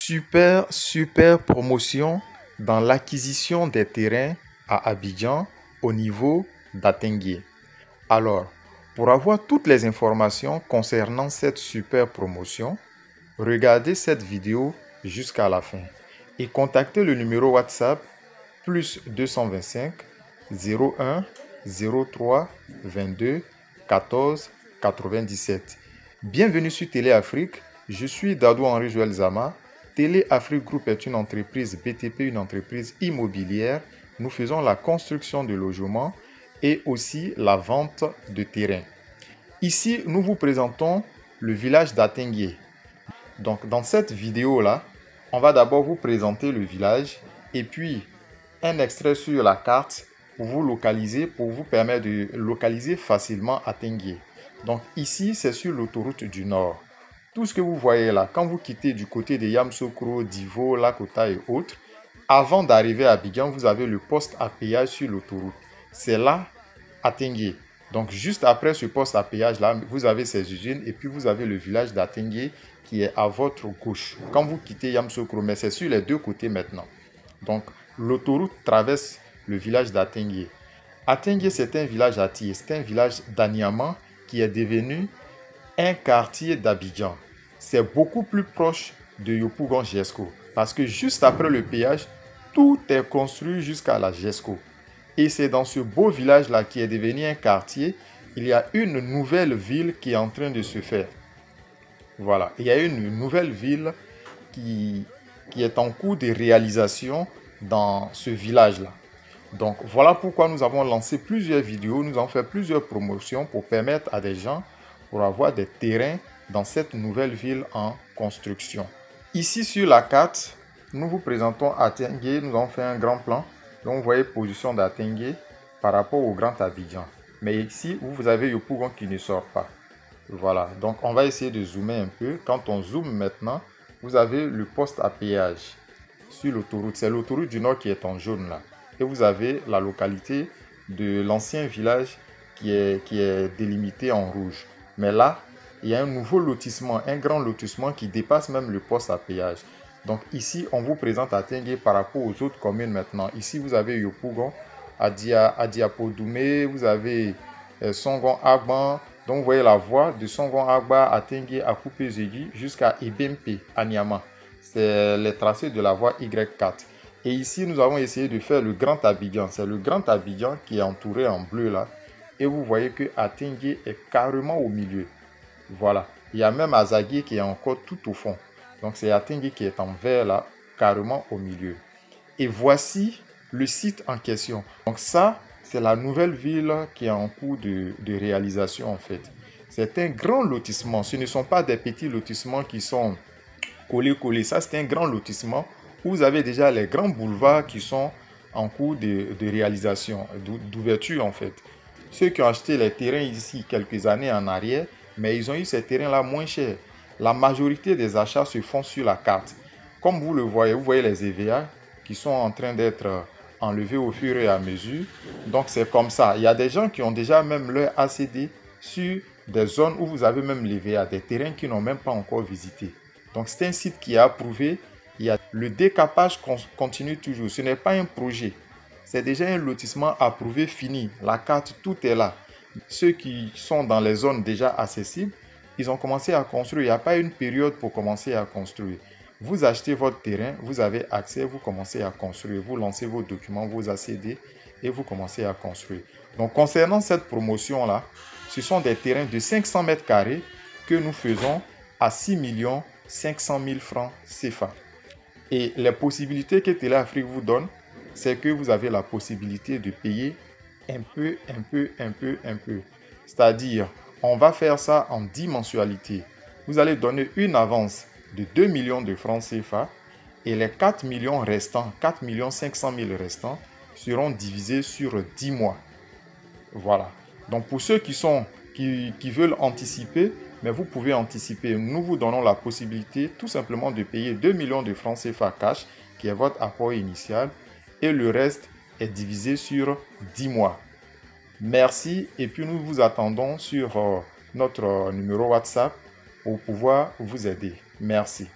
Super promotion dans l'acquisition des terrains à Abidjan au niveau d'Atengué. Alors, pour avoir toutes les informations concernant cette super promotion, regardez cette vidéo jusqu'à la fin et contactez le numéro WhatsApp plus 225 01 03 22 14 97. Bienvenue sur Télé Afrique, je suis Dadou Henri Joël Zama. Télé Afrique Group est une entreprise BTP, une entreprise immobilière. Nous faisons la construction de logements et aussi la vente de terrains. Ici, nous vous présentons le village d'Atengué. Donc, dans cette vidéo-là, on va d'abord vous présenter le village et puis un extrait sur la carte pour vous localiser, pour vous permettre de localiser facilement Atengué. Donc, ici, c'est sur l'autoroute du Nord. Tout ce que vous voyez là, quand vous quittez du côté de Yamsokro, Divo, Lakota et autres, avant d'arriver à Abidjan, vous avez le poste à péage sur l'autoroute. C'est là, Atengué. Donc, juste après ce poste à péage là, vous avez ces usines et puis vous avez le village d'Atengué qui est à votre gauche. Quand vous quittez Yamsokro, mais c'est sur les deux côtés maintenant. Donc, l'autoroute traverse le village d'Atengué. Atengué, c'est un village attié, c'est un village d'Aniama qui est devenu un quartier d'Abidjan. C'est beaucoup plus proche de Yopougon Jesco parce que juste après le péage, tout est construit jusqu'à la Jesco. Et c'est dans ce beau village-là qui est devenu un quartier, il y a une nouvelle ville qui est en train de se faire. Voilà, il y a une nouvelle ville qui est en cours de réalisation dans ce village-là. Donc voilà pourquoi nous avons lancé plusieurs vidéos, nous avons fait plusieurs promotions pour permettre à des gens pour avoir des terrains dans cette nouvelle ville en construction. Ici sur la carte, nous vous présentons Atengué, nous avons fait un grand plan. Donc vous voyez position d'Atengué par rapport au Grand Abidjan. Mais ici, vous avez Yopougon qui ne sort pas. Voilà, donc on va essayer de zoomer un peu. Quand on zoome maintenant, vous avez le poste à péage sur l'autoroute. C'est l'autoroute du Nord qui est en jaune là. Et vous avez la localité de l'ancien village qui est délimité en rouge. Mais là, il y a un nouveau lotissement, un grand lotissement qui dépasse même le poste à péage. Donc ici, on vous présente Atengué par rapport aux autres communes maintenant. Ici, vous avez Yopougon, Adiapodoumé, vous avez Songon Agban. Donc vous voyez la voie de Songon Agba, Atengué, à Coupé-Zégui jusqu'à Ebempe, à Niama. C'est les tracés de la voie Y4. Et ici, nous avons essayé de faire le Grand Abidjan. C'est le Grand Abidjan qui est entouré en bleu là. Et vous voyez que Atengué est carrément au milieu. Voilà. Il y a même Azagué qui est encore tout au fond. Donc c'est Atengué qui est en vert là, carrément au milieu. Et voici le site en question. Donc ça, c'est la nouvelle ville qui est en cours de réalisation en fait. C'est un grand lotissement. Ce ne sont pas des petits lotissements qui sont collés. Ça, c'est un grand lotissement où vous avez déjà les grands boulevards qui sont en cours de réalisation, d'ouverture en fait. Ceux qui ont acheté les terrains ici quelques années en arrière, mais ils ont eu ces terrains-là moins chers. La majorité des achats se font sur la carte. Comme vous le voyez, vous voyez les EVA qui sont en train d'être enlevés au fur et à mesure. Donc c'est comme ça. Il y a des gens qui ont déjà même leur ACD sur des zones où vous avez même l'EVA, des terrains qui n'ont même pas encore visité. Donc c'est un site qui est approuvé. Le décapage continue toujours. Ce n'est pas un projet. C'est déjà un lotissement approuvé, fini. La carte, tout est là. Ceux qui sont dans les zones déjà accessibles, ils ont commencé à construire. Il n'y a pas une période pour commencer à construire. Vous achetez votre terrain, vous avez accès, vous commencez à construire. Vous lancez vos documents, vos ACD et vous commencez à construire. Donc, concernant cette promotion-là, ce sont des terrains de 500 mètres carrés que nous faisons à 6 500 000 francs CFA. Et les possibilités que Télé Afrique vous donne, c'est que vous avez la possibilité de payer un peu. C'est-à-dire, on va faire ça en 10 mensualités. Vous allez donner une avance de 2 millions de francs CFA et les 4 millions restants, 4 500 000 restants seront divisés sur 10 mois. Voilà. Donc, pour ceux qui veulent anticiper, mais vous pouvez anticiper. Nous vous donnons la possibilité tout simplement de payer 2 millions de francs CFA cash, qui est votre apport initial, et le reste est divisé sur 10 mois. Merci et puis nous vous attendons sur notre numéro WhatsApp pour pouvoir vous aider. Merci.